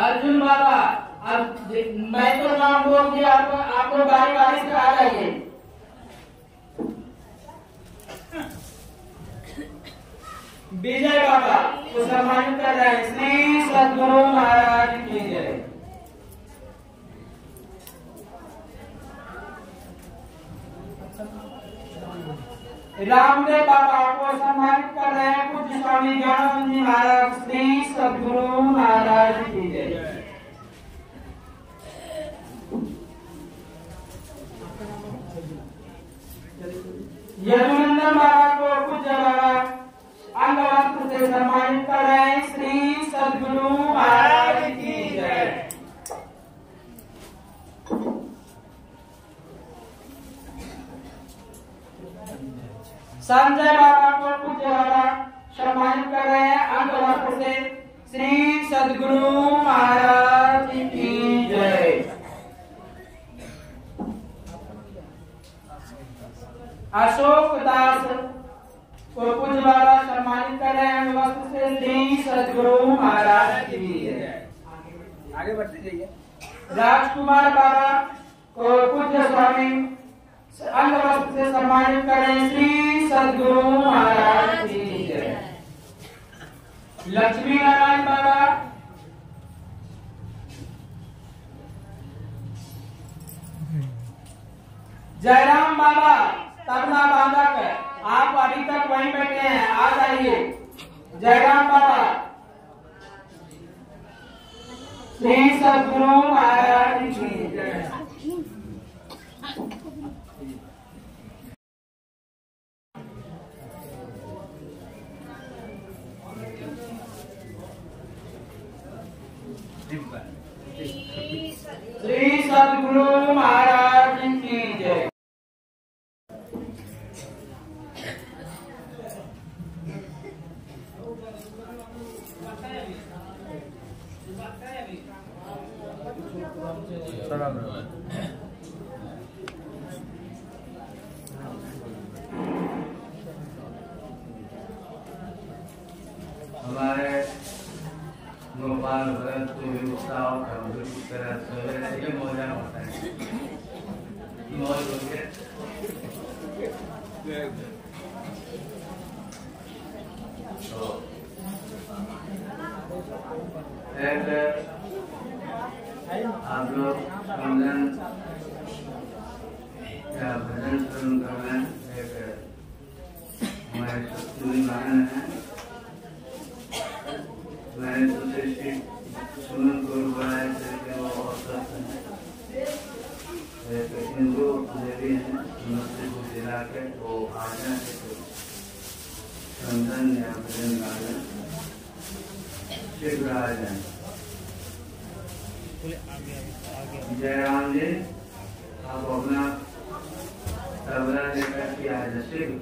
अर्जुन बाबा अब मैं तो नाम बोल दिया, आपको बारी बारी से आ जाइए। विजय बाबा को सम्मानित कर रहे हैं। श्री सद्गुरु महाराज की जय। रामदेव बाबा को सम्मानित कर रहे हैं। पूज्य स्वामी ज्ञानानंद जी महाराज श्री सद्गुरु महाराज की जय। यदुनंदन बाबा को पूज्य बाबा अंग वस्त्र से सम्मानित कर रहे हैं। श्री सद्गुरु महाराज की जय। संजय बाबा को पूज्य बाबा सम्मानित कर रहे हैं अंग वस्त्र से। श्री सद्गुरु महाराज की जय। अशोक दास को पूज्य बाबा सम्मानित कर रहे हैं वस्त्र से। श्री सद्गुरु महाराज की जय। आगे बढ़ते जाइए। राजकुमार बाबा को पूज्य स्वामी अंग वस्त्र से सम्मानित कर रहे हैं। श्री सद्गुरु महाराज की जय। लक्ष्मी नारायण बाबा जयराम बाबा तबला बाधक आप अभी तक वहीं बैठे हैं, आ जाइए। जयराम बाबा श्री सद्गुरु महाराज की जय। श्री सद्गुरु महाराज की जय। हमारे गोपाल भगत को भी उत्साह सवेरे मौजा होता है। मौज हो गया। वंदन या भजन सुन करना एक हमारे सत्संगी बहन है। मैंने दूसरे से सुनन गुरु बनाए थे कि वो औसत है हिंदू देवी है समस्तीपुर जिला के। वो आजा के संतन या भजन गाने शीघ्र आ जाए। जयराम जी आप अपना तबला लेकर के आ जाए शीघ्र।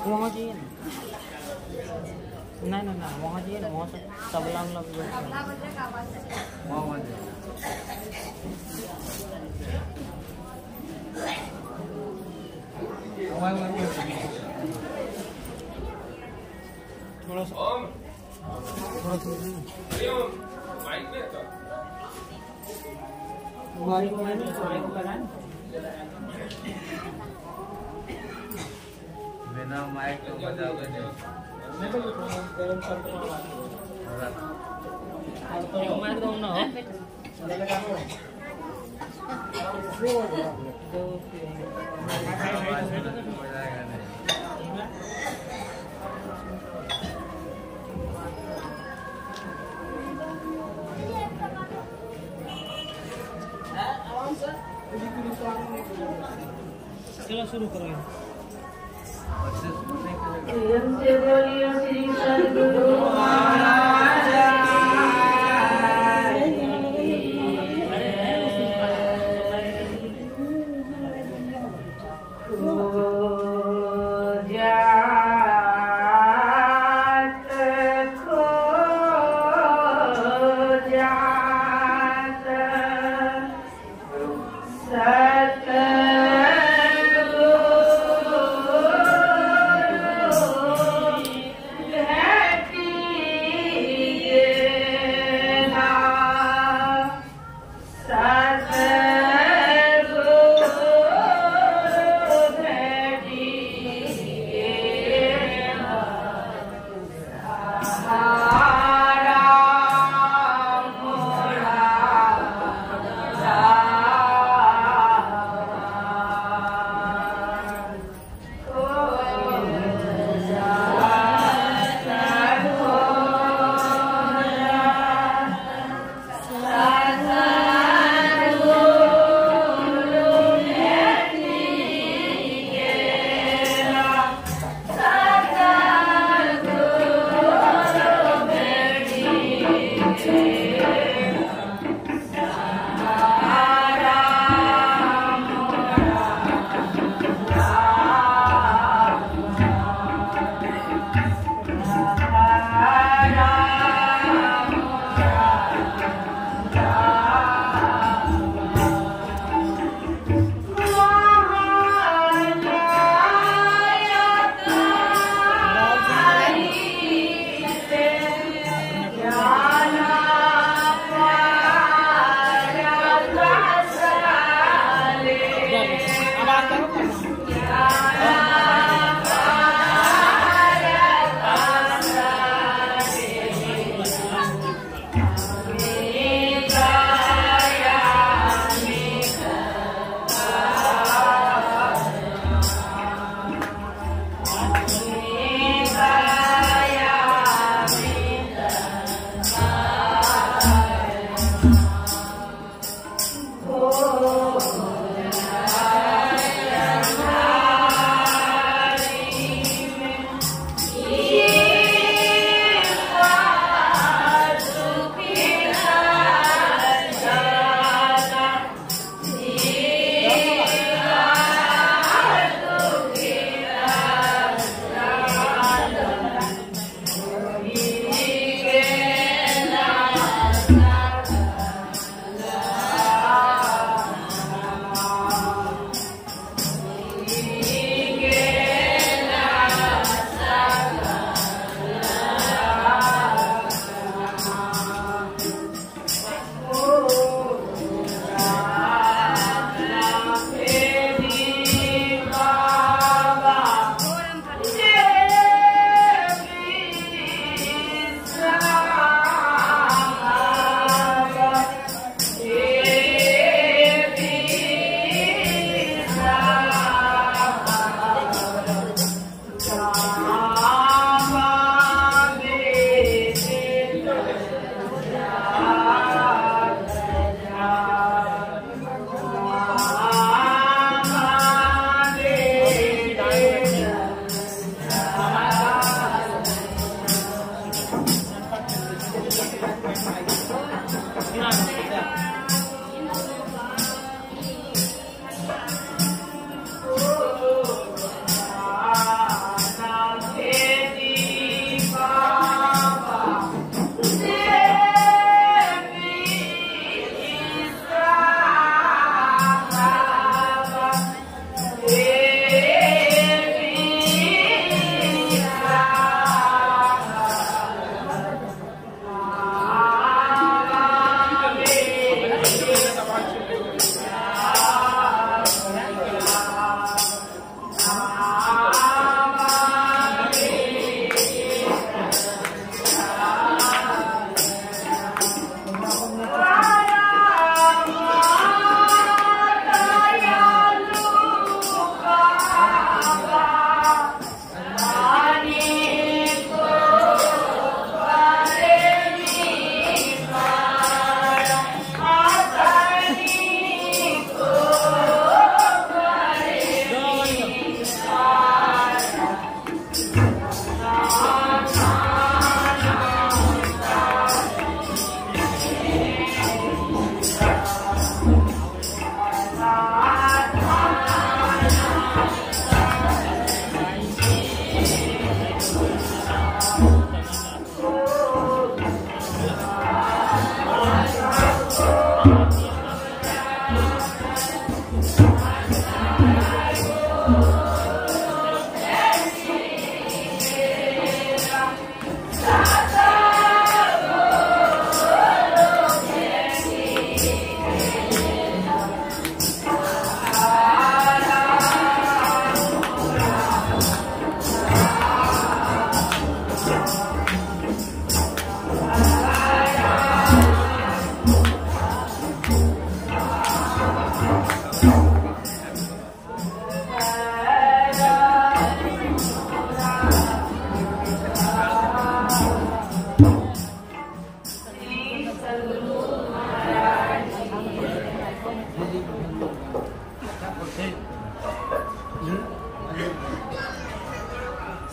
वहाँ जी नहीं नहीं नहीं वहाँ जी ना वहाँ से तबला थोड़ा सा बिना माइक तो बजाओगे नहीं। माइक दो ना हो बजाएगा नहीं। चलो शुरू करो। बोलिए श्री सद्गुरु महाराज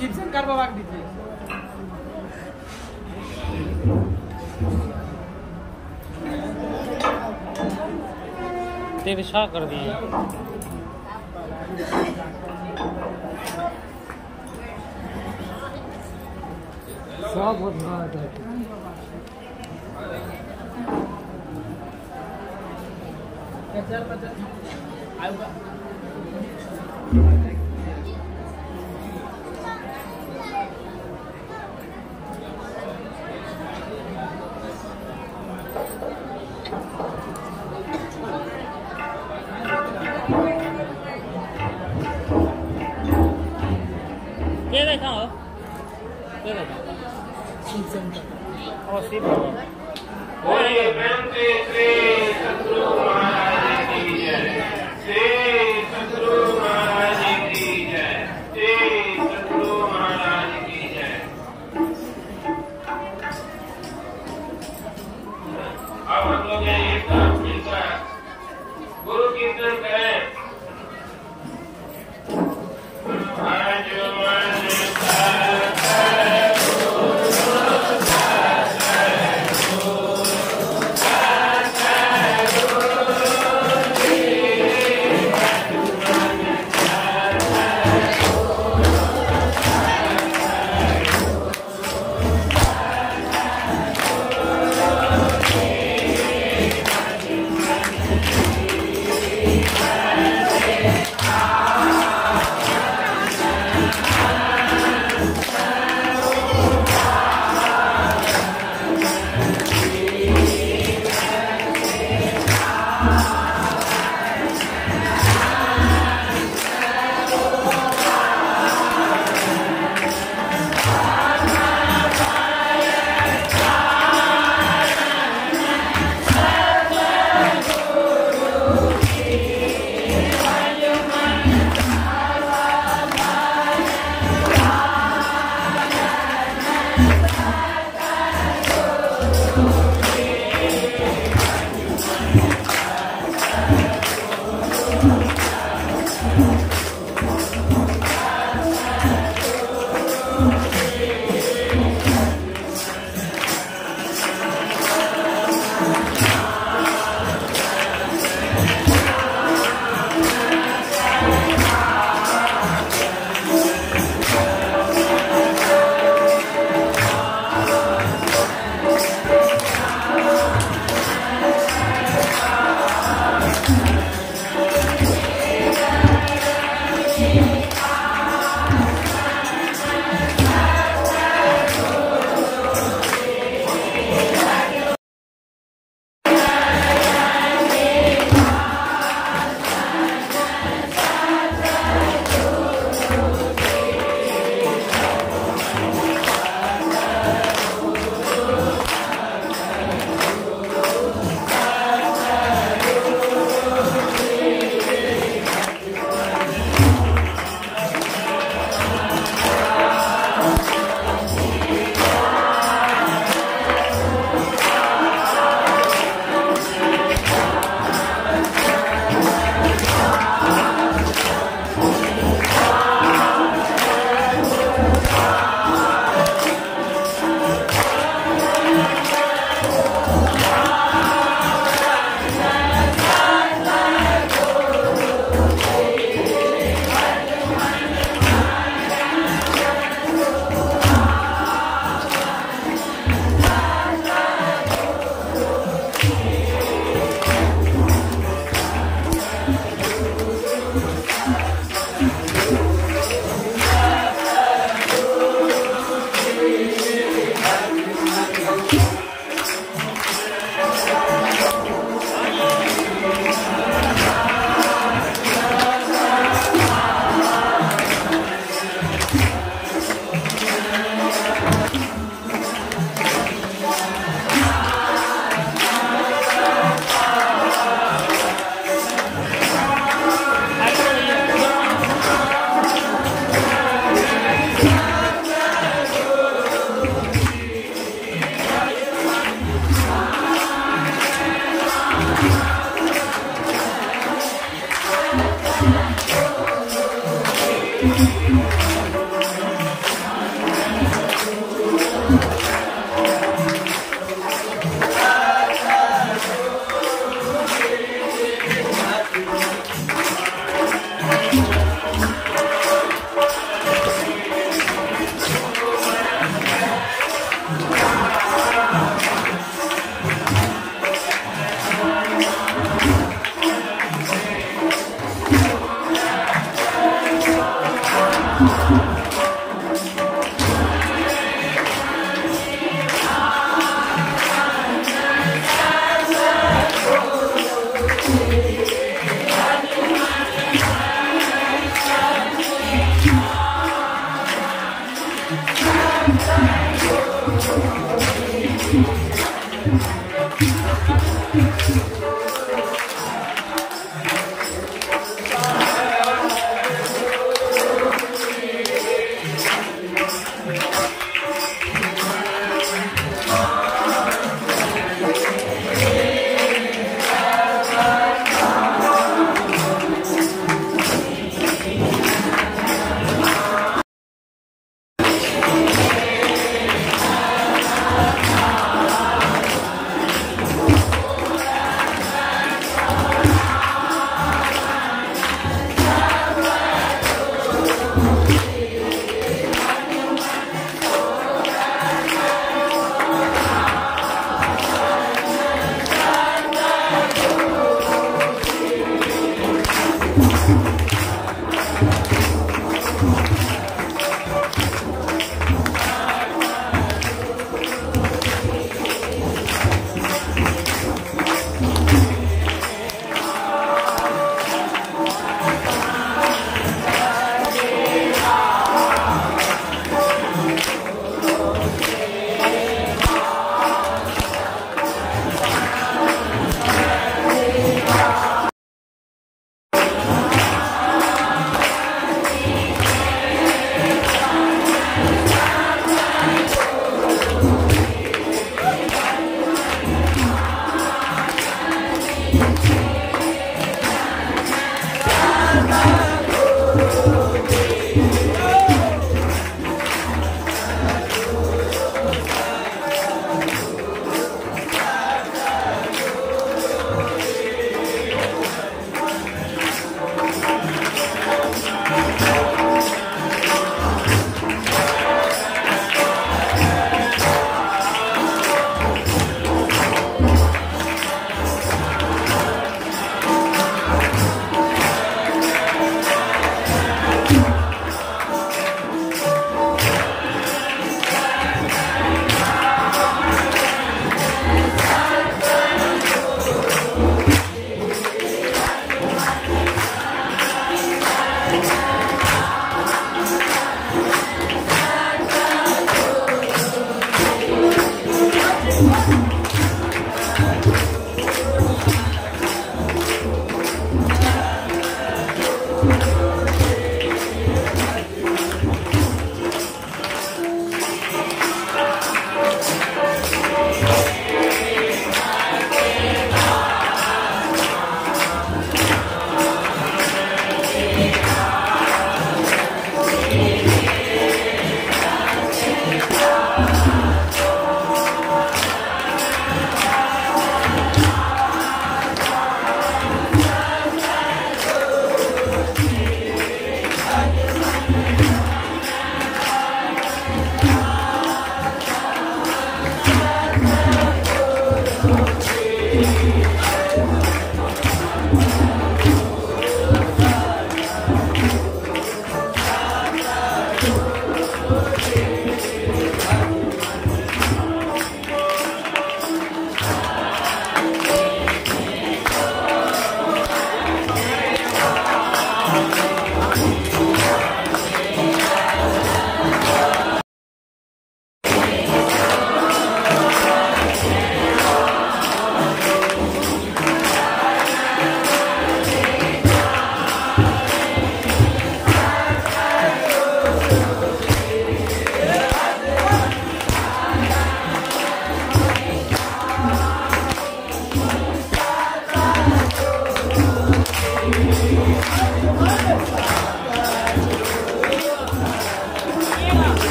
शिव शंकर बाबा के दीजिए। तिरछा कर दिए। सब बहुत बड़ा है। ये देखा हो, ये देखा शिव शंकर और शिव बाबा। बोलिए प्रेम से श्री सतगुरु महाराज की जय, श्री सतगुरु महाराज की जय, श्री सतगुरु महाराज की जय। अब हम लोग एक साथ मिलकर गुरु कीर्तन करें। Thank you.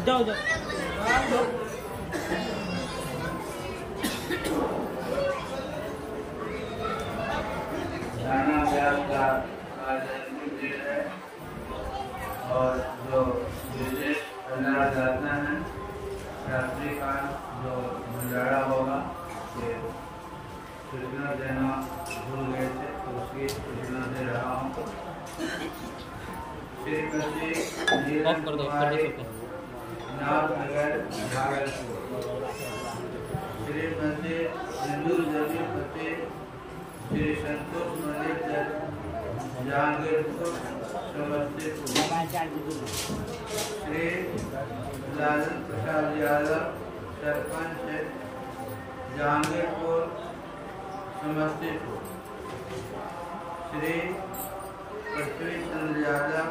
जाओ जाओ और जो विशेष रचना है रात्रि का जो भंडारा कहना भूल गए थे तो उसकी सूचना दे रहा हूँ। श्रीमती नीरज कुमारी नाथनगर भागलपुर। श्रीमती हिंदू जमीपति श्री संतोष मंदिर जहांगीरपुर समस्तीपुर। श्री लालन प्रसाद यादव सरपंच जहांगीरपुर समस्तीपुर। श्री पृथ्वी चंद्र यादव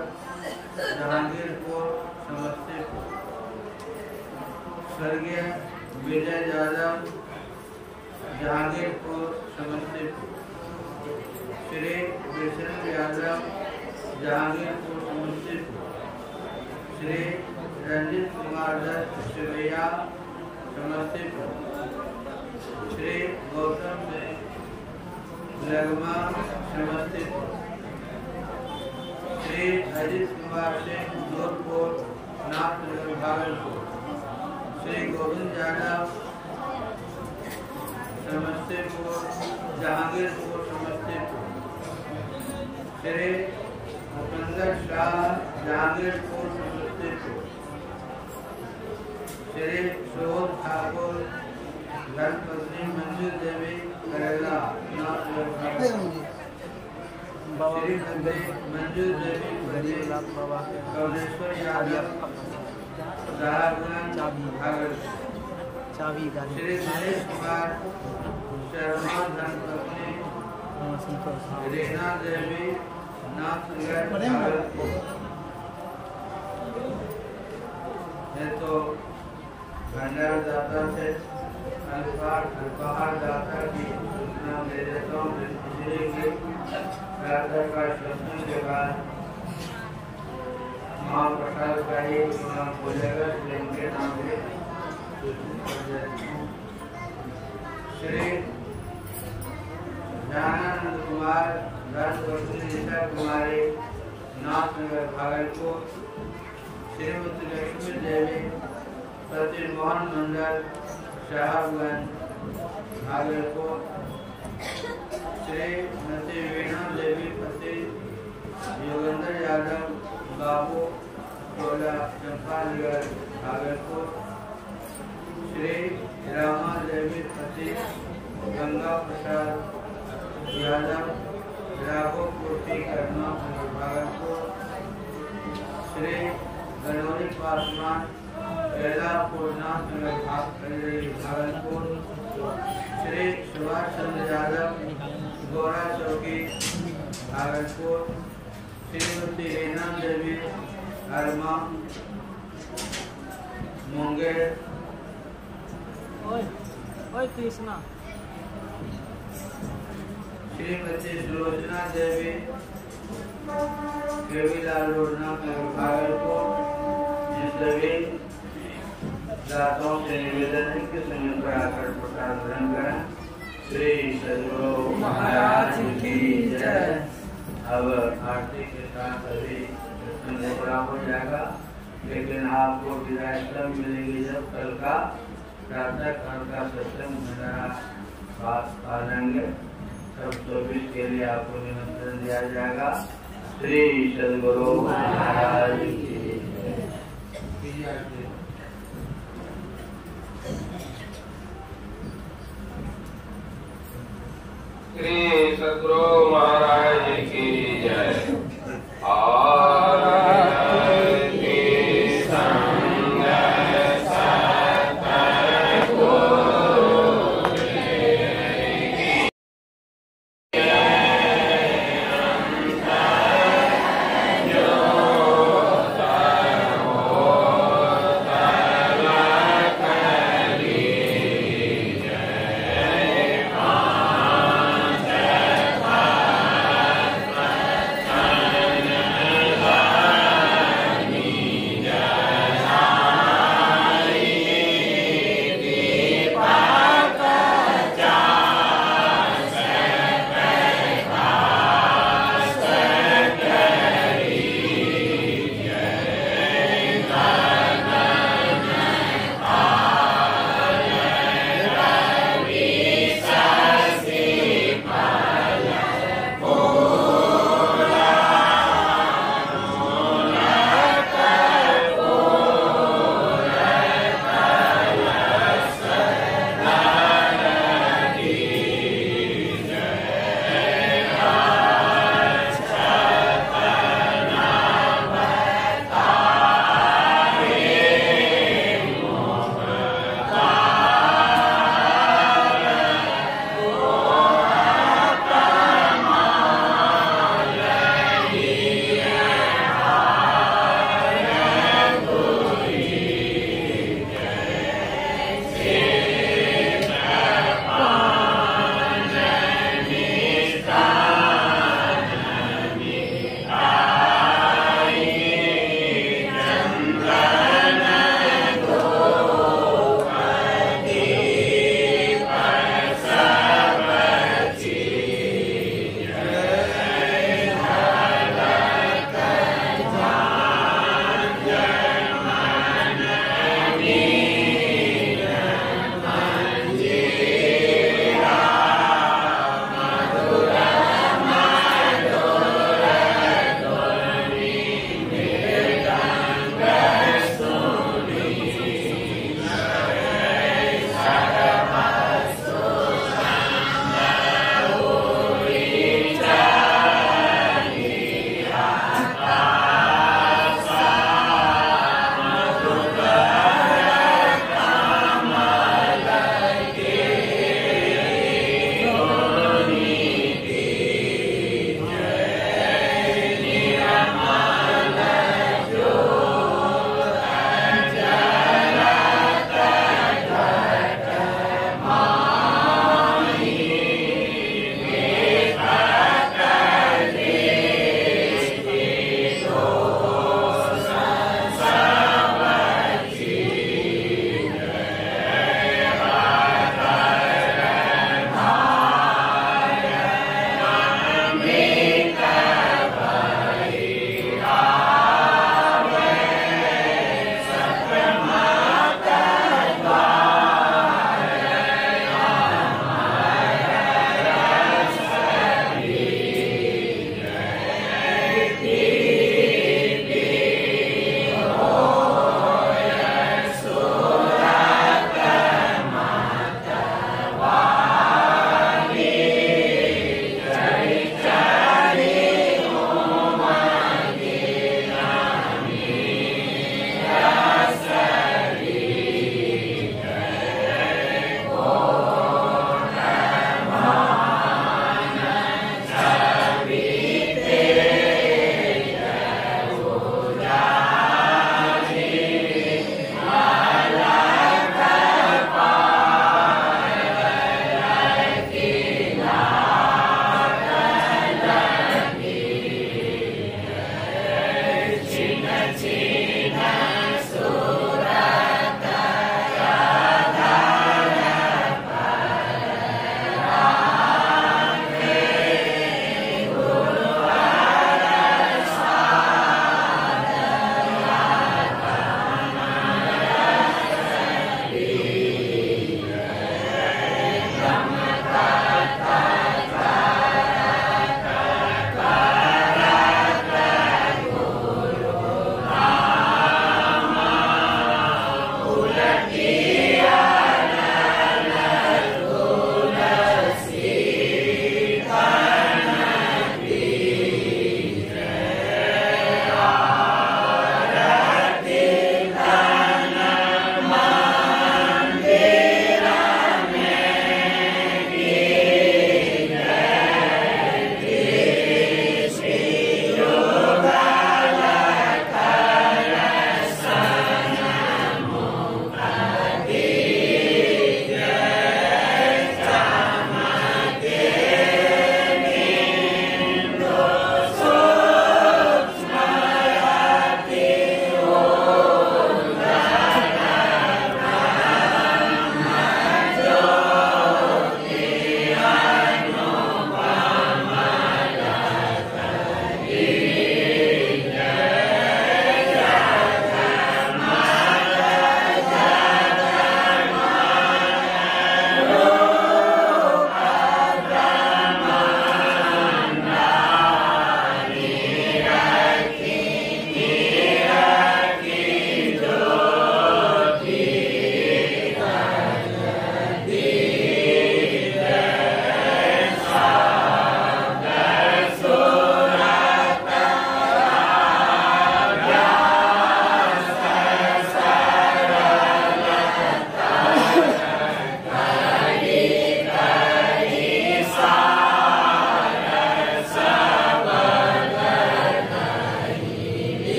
जहांगीरपुर समस्तीपुर। स्वर्गीय विजय यादव जहांगीरपुर समस्तीपुर। श्री विष्णु यादव जहांगीरपुर समस्तीपुर। श्री रंजित कुमार दत्त शिवैया समस्तीपुर। श्री गौतम सिंह लगमा समस्तीपुर। श्री अजित कुमार सिंह जोधपुर नाथनगर भागलपुर। श्री गोविंद यादव समस्तीपुर जहांगीरपुर समस्तीपुर। श्री भूपेंद्र शाह जहांगीरपुर समस्तीपुर। श्री शोध ठाकुर धर्मपत्नी मंजू देवी करेला श्रीमती मंजू देवी कौलेश्वर यादव श्री दिनेश कुमार शर्मा धर्मपत्नी रीना देवी नाथनगर भागलपुर। तो भंडार दाता से अल्पाहार दाता की सूचना दे देता हूँ। प्रातः का श्वसन के बाद महाप्रसाद का ही नाम बोलेगा, उनके नाम से श्री ज्ञानानंद कुमार धर्मपत्नी नीता कुमारी नाथनगर भागलपुर। श्रीमती लक्ष्मी देवी सती मोहन मंडल साहबगंज भागलपुर। श्रीमती वीणा देवी पति योगेंद्र यादव बाबू टोला चंपानगर भागलपुर। श्री रामा देवी पति गंगा प्रसाद यादव राघोपुर करना भागलपुर। श्री गणोरी पासवान कैलापुर नाथनगर भागलपुर। श्री सुभाष चंद्र यादव गोरा चौकी भागलपुर। श्रीमती रीना देवी हरमा मुंगेर। कृष्णा श्रीमती सुलोचना देवी केवीलाल रोडना भागलपुर। सभी दाताओं से निवेदन है कि समय पर आकर प्रसाद ग्रहण करें। श्री सदगुरु महाराज की जय। अब आरती के साथ अभी पूरा हो जाएगा, लेकिन आपको विदाई तब मिलेगी जब कल का प्रातः काल का सत्संग हमारा पास आ जाएंगे। तब 24 के लिए आपको निमंत्रण दिया जाएगा। श्री सदगुरु महाराज की श्री सदगुरु महाराज की जय।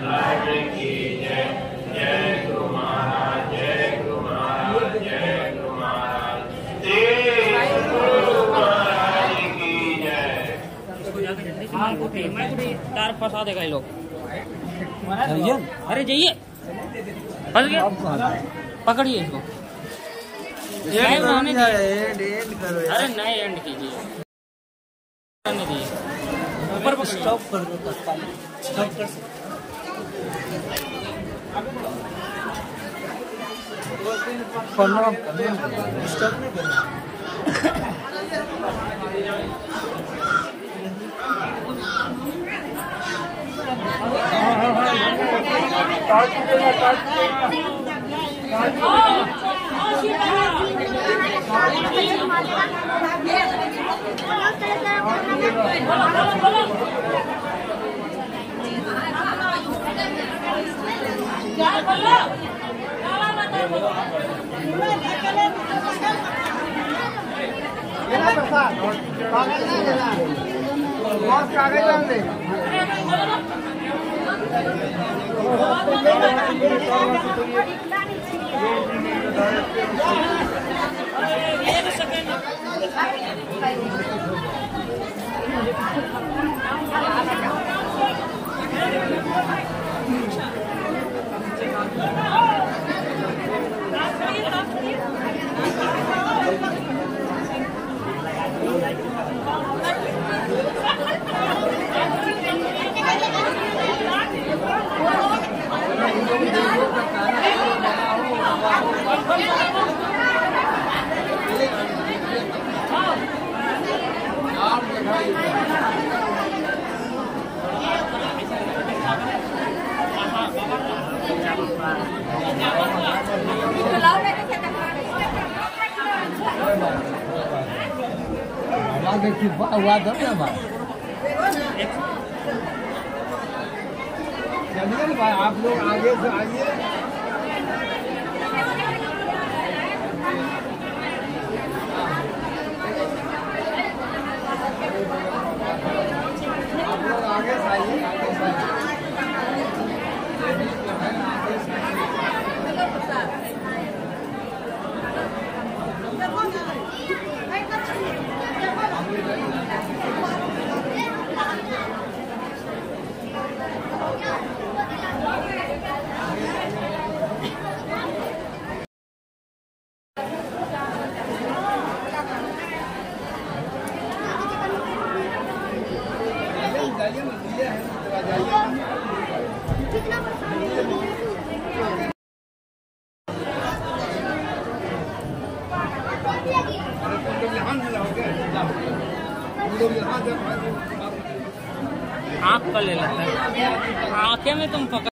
लाड की जय। जय गुरु महाराज, जय गुरु महाराज, जय गुरु महाराज। जय गुरु महाराज की जय। तार फंसा देगा ये लोग। अरे जाइए, फंस गया, पकड़िए इसको। अरे नहीं एंड कीजिए, ऊपर स्टॉप कर दो, स्टॉप कर। स्टॉप नहीं करना। आप लोग आगे से आइए। आप लोग आगे से आइए, आगे से आइए। आँख का ले लेता है, आँखें में तुम पकड़